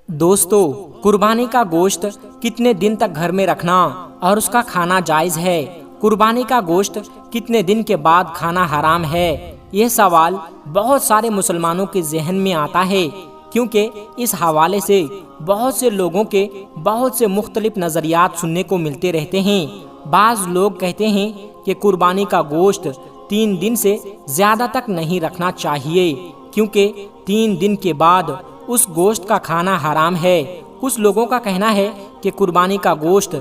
दोस्तों, कुर्बानी का गोश्त कितने दिन तक घर में रखना और उसका खाना जायज है? कुर्बानी का गोश्त कितने दिन के बाद खाना हराम है? यह सवाल बहुत सारे मुसलमानों के जहन में आता है, क्योंकि इस हवाले से बहुत से लोगों के बहुत से मुख्तलिफ नज़रियात सुनने को मिलते रहते हैं। बाज़ लोग कहते हैं कि कुर्बानी का गोश्त 3 दिन से ज़्यादा तक नहीं रखना चाहिए, क्योंकि 3 दिन के बाद उस गोश्त का खाना हराम है। कुछ लोगों का कहना है कि कुर्बानी का गोश्त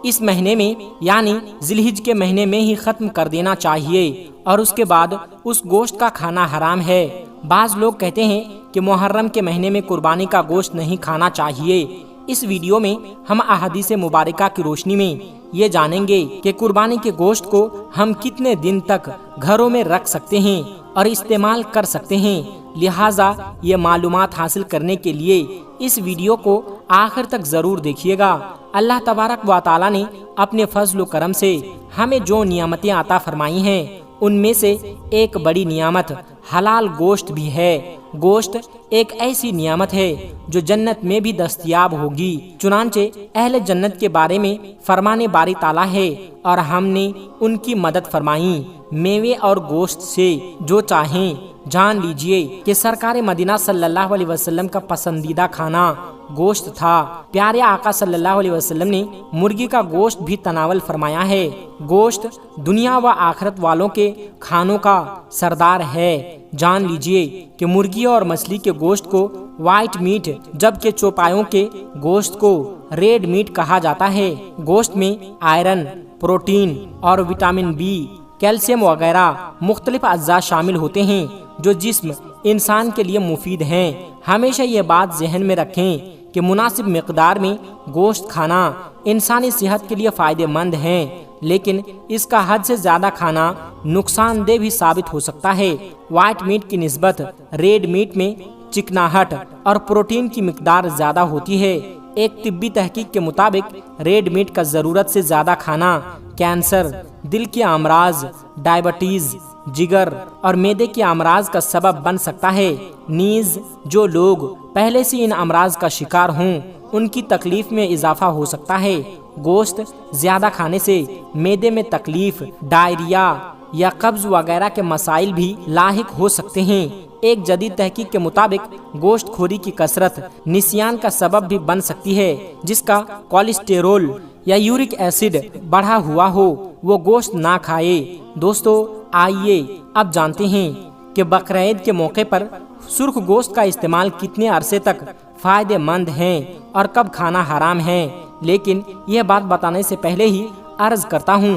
इस महीने में यानी जिलहिज के महीने में ही ख़त्म कर देना चाहिए और उसके बाद उस गोश्त का खाना हराम है। बाज़ लोग कहते हैं कि मुहर्रम के महीने में कुर्बानी का गोश्त नहीं खाना चाहिए। इस वीडियो में हम अहादीस मुबारका की रोशनी में ये जानेंगे कि कुर्बानी के गोश्त को हम कितने दिन तक घरों में रख सकते हैं और इस्तेमाल कर सकते हैं। लिहाजा ये मालूमात हासिल करने के लिए इस वीडियो को आखिर तक ज़रूर देखिएगा। अल्लाह तबारक व तआला ने अपने फजल व करम से हमें जो नियामतें अता फरमाई हैं, उनमें से एक बड़ी नियामत हलाल गोश्त भी है। गोश्त एक ऐसी नियामत है जो जन्नत में भी दस्तयाब होगी। चुनांचे अहले जन्नत के बारे में फरमाने बारी ताला है और हमने उनकी मदद फरमाई मेवे और गोश्त से जो चाहें। जान लीजिए कि सरकार मदीना सल्लल्लाहु अलैहि वसल्लम का पसंदीदा खाना गोश्त था। प्यारे आका सल्लल्लाहु अलैहि वसल्लम ने मुर्गी का गोश्त भी तनावल फरमाया है। गोश्त दुनिया व आखिरत वालों के खानों का सरदार है। जान लीजिए कि मुर्गी और मछली के गोश्त को व्हाइट मीट, जबकि चौपायों के गोश्त को रेड मीट कहा जाता है। गोश्त में आयरन, प्रोटीन और विटामिन बी, कैल्शियम वगैरह मुख्तलिफ अज्जा शामिल होते हैं जो जिस्म इंसान के लिए मुफीद हैं। हमेशा ये बात जहन में रखें कि मुनासिब मिकदार में गोश्त खाना इंसानी सेहत के लिए फ़ायदेमंद है, लेकिन इसका हद से ज़्यादा खाना नुकसानदेह भी साबित हो सकता है। व्हाइट मीट की निस्बत रेड मीट में चिकनाहट और प्रोटीन की मिकदार ज़्यादा होती है। एक तिब्बी तहकीक के मुताबिक रेड मीट का ज़रूरत से ज़्यादा खाना कैंसर, दिल के अमराज, डायबिटीज़, जिगर और मैदे के अमराज का सबब बन सकता है। नीज जो लोग पहले से इन अमराज का शिकार हों, उनकी तकलीफ में इजाफा हो सकता है। गोश्त ज्यादा खाने से मैदे में तकलीफ, डायरिया या कब्ज वगैरह के मसाइल भी लाहिक हो सकते हैं। एक जदीद तहकीक के मुताबिक गोश्त खोरी की कसरत निसियान का सबब भी बन सकती है। जिसका कोलेस्टेरोल या यूरिक एसिड बढ़ा हुआ हो वो गोश्त ना खाए। दोस्तों, आइए अब जानते हैं कि बकरीद के मौके पर सुर्ख गोश्त का इस्तेमाल कितने अरसे तक फ़ायदेमंद है और कब खाना हराम है। लेकिन यह बात बताने से पहले ही अर्ज करता हूँ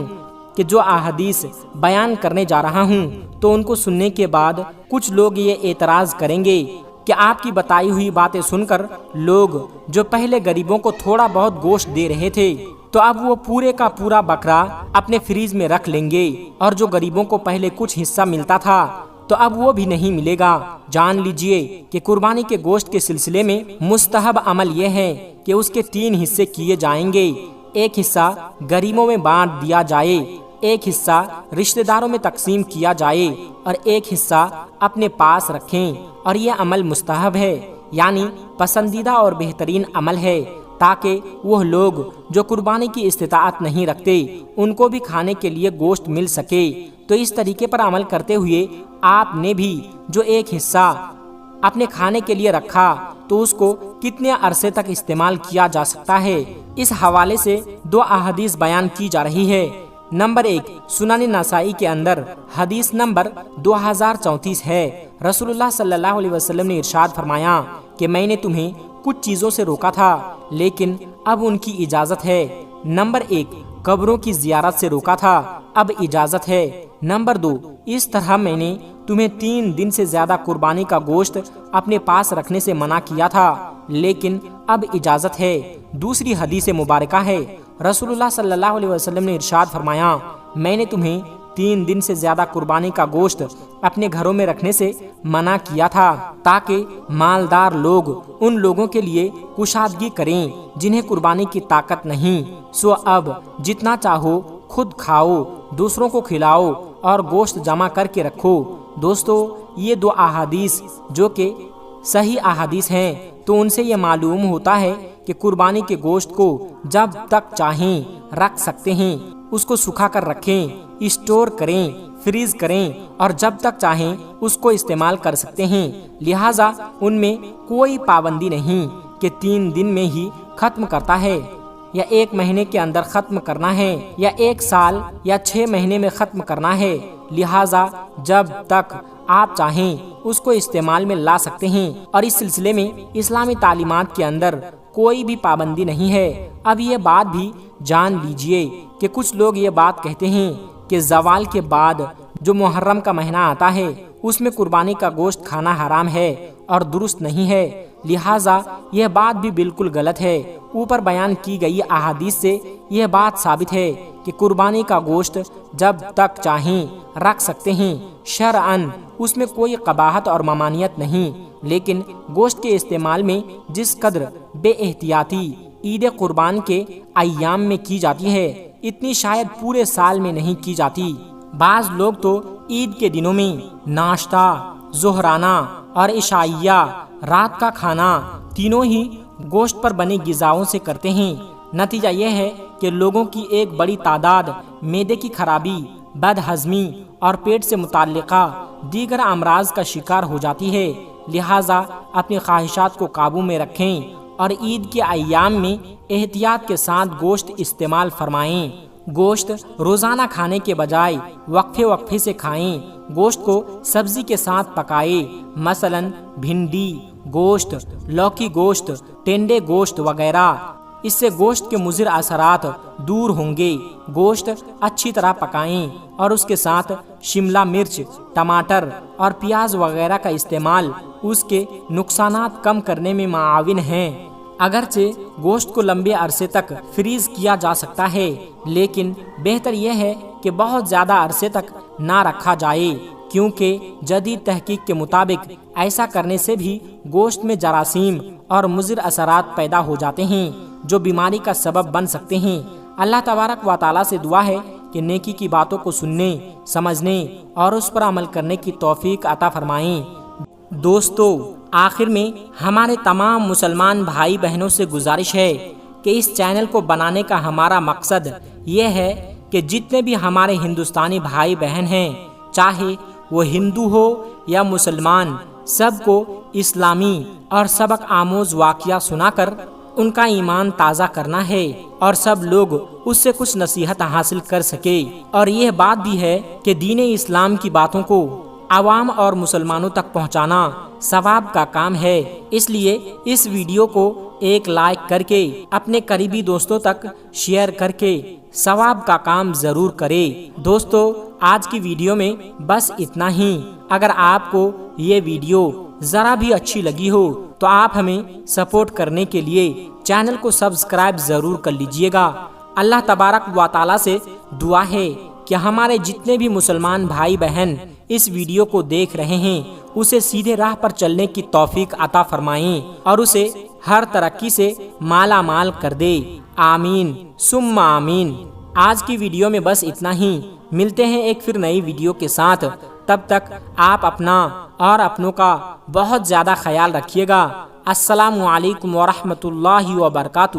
कि जो अहादीस बयान करने जा रहा हूँ तो उनको सुनने के बाद कुछ लोग ये एतराज़ करेंगे कि आपकी बताई हुई बातें सुनकर लोग जो पहले गरीबों को थोड़ा बहुत गोश्त दे रहे थे तो अब वो पूरे का पूरा बकरा अपने फ्रीज में रख लेंगे, और जो गरीबों को पहले कुछ हिस्सा मिलता था तो अब वो भी नहीं मिलेगा। जान लीजिए कि कुर्बानी के गोश्त के सिलसिले में मुस्तहब अमल ये है कि उसके 3 हिस्से किए जाएंगे। एक हिस्सा गरीबों में बांट दिया जाए, एक हिस्सा रिश्तेदारों में तकसीम किया जाए और एक हिस्सा अपने पास रखें। और यह अमल मुस्तहब है, यानी पसंदीदा और बेहतरीन अमल है, ताकि वह लोग जो कुर्बानी की इस्तिताअत नहीं रखते उनको भी खाने के लिए गोश्त मिल सके। तो इस तरीके पर अमल करते हुए आपने भी जो एक हिस्सा अपने खाने के लिए रखा तो उसको कितने अरसे तक इस्तेमाल किया जा सकता है। इस हवाले से 2 अहादीस बयान की जा रही है। नंबर 1 सुनानी नसाई के अंदर हदीस नंबर 2034 है। रसूलुल्लाह सल्लल्लाहु अलैहि वसल्लम ने इरशाद फरमाया कि मैंने तुम्हें कुछ चीज़ों से रोका था लेकिन अब उनकी इजाज़त है। नंबर 1 कब्रों की ज़ियारत से रोका था, अब इजाज़त है। नंबर 2 इस तरह मैंने तुम्हें 3 दिन से ज़्यादा कुर्बानी का गोश्त अपने पास रखने से मना किया था, लेकिन अब इजाज़त है। दूसरी हदीस मुबारका है, रसूलुल्लाह सल्लल्लाहु अलैहि वसल्लम ने इरशाद फरमाया, मैंने तुम्हें 3 दिन से ज़्यादा कुर्बानी का गोश्त अपने घरों में रखने से मना किया था ताकि मालदार लोग उन लोगों के लिए कुशादगी करें जिन्हें कुर्बानी की ताकत नहीं। सो अब जितना चाहो खुद खाओ, दूसरों को खिलाओ और गोश्त जमा करके रखो। दोस्तों, ये 2 अहादीस जो कि सही अहादीस हैं, تو ان سے یہ معلوم ہوتا ہے کہ قربانی کے گوشت کو جب تک چاہیں رکھ سکتے ہیں، اس کو سکھا کر رکھیں، اسٹور کریں، فریز کریں اور جب تک چاہیں اس کو استعمال کر سکتے ہیں۔ لہٰذا ان میں کوئی پابندی نہیں کہ 3 دن میں ہی ختم کرتا ہے یا 1 مہینے کے اندر ختم کرنا ہے یا 1 سال یا 6 مہینے میں ختم کرنا ہے۔ لہٰذا جب تک آپ چاہیں اس کو استعمال میں لا سکتے ہیں، اور اس سلسلے میں اسلامی تعلیمات کے اندر کوئی بھی پابندی نہیں ہے۔ اب یہ بات بھی جان لیجئے کہ کچھ لوگ یہ بات کہتے ہیں کہ زوال کے بعد جو محرم کا مہینہ آتا ہے اس میں قربانی کا گوشت کھانا حرام ہے اور درست نہیں ہے، لہٰذا یہ بات بھی بالکل غلط ہے۔ اوپر بیان کی گئی احادیث سے یہ بات ثابت ہے کہ قربانی کا گوشت جب تک چاہیں رکھ سکتے ہیں، شرعاً اس میں کوئی قباحت اور ممانعت نہیں، لیکن گوشت کے استعمال میں جس قدر بے احتیاطی عید قربان کے ایام میں کی جاتی ہے اتنی شاید پورے سال میں نہیں کی جاتی۔ بعض لوگ تو عید کے دنوں میں ناشتہ، ظہرانہ اور عشائیہ، رات کا کھانا تینوں ہی گوشت پر بنے غذاؤں سے کرتے ہیں۔ نتیجہ یہ ہے کہ لوگوں کی ایک بڑی تعداد معدے کی خرابی، بد ہضمی اور پیٹ سے متعلقہ دیگر امراض کا شکار ہو جاتی ہے۔ لہٰذا اپنی خواہشات کو قابو میں رکھیں اور عید کے ایام میں احتیاط کے ساتھ گوشت استعمال فرمائیں۔ گوشت روزانہ کھانے کے بجائے وقفے وقفے سے کھائیں۔ گوشت کو سبزی کے ساتھ پکائیں، مثلا بھنڈی گوشت، لوکی گوشت، ٹینڈے گوشت وغیرہ۔ اس سے گوشت کے مضر اثرات دور ہوں گے۔ گوشت اچھی طرح پکائیں اور اس کے ساتھ شملہ مرچ، ٹماٹر اور پیاز وغیرہ کا استعمال اس کے نقصانات کم کرنے میں معاون ہیں۔ اگرچہ گوشت کو لمبے عرصے تک فریز کیا جا سکتا ہے، لیکن بہتر یہ ہے کہ بہت زیادہ عرصے تک نہ رکھا جائے، کیونکہ جدید تحقیق کے مطابق ایسا کرنے سے بھی گوشت میں جراثیم اور مضر اثرات پیدا ہو جاتے ہیں جو بیماری کا سبب بن سکتے ہیں۔ اللہ تبارک و تعالیٰ سے دعا ہے کہ نیکی کی باتوں کو سننے، سمجھنے اور اس پر عمل کرنے کی توفیق عطا فرمائیں۔ دوستو، آخر میں ہمارے تمام مسلمان بھائی بہنوں سے گزارش ہے کہ اس چینل کو بنانے کا ہمارا مقصد یہ ہے کہ جتنے بھی ہمارے ہندوستانی بھائی بہن ہیں، چاہے وہ ہندو ہو یا مسلمان، سب کو اسلامی اور سبق آموز واقعہ سنا کر ان کا ایمان تازہ کرنا ہے اور سب لوگ اس سے کچھ نصیحت حاصل کر سکے۔ اور یہ بات بھی ہے کہ دین اسلام کی باتوں کو عوام اور مسلمانوں تک پہنچانا ثواب کا کام ہے، اس لیے اس ویڈیو کو ایک لائک کر کے اپنے قریبی دوستوں تک شیئر کر کے ثواب کا کام ضرور کرے۔ دوستو، آج کی ویڈیو میں بس اتنا ہی۔ اگر آپ کو یہ ویڈیو ذرا بھی اچھی لگی ہو تو آپ ہمیں سپورٹ کرنے کے لیے چینل کو سبسکرائب ضرور کر لیجئے گا۔ اللہ تبارک و تعالیٰ سے دعا ہے کہ ہمارے جتنے بھی مسلمان بھائی بہن اس ویڈیو کو دیکھ رہے ہیں اسے سیدھے راہ پر چلنے کی توفیق عطا فرمائیں اور اسے ہر ترقی سے مالا مال کر دے۔ آمین ثم آمین۔ آج کی ویڈیو میں بس اتنا ہی۔ ملتے ہیں ایک پھر نئی ویڈیو کے ساتھ، تب تک آپ اپنا اور اپنوں کا بہت زیادہ خیال رکھیے گا۔ السلام علیکم ورحمۃ اللہ وبرکاتہ۔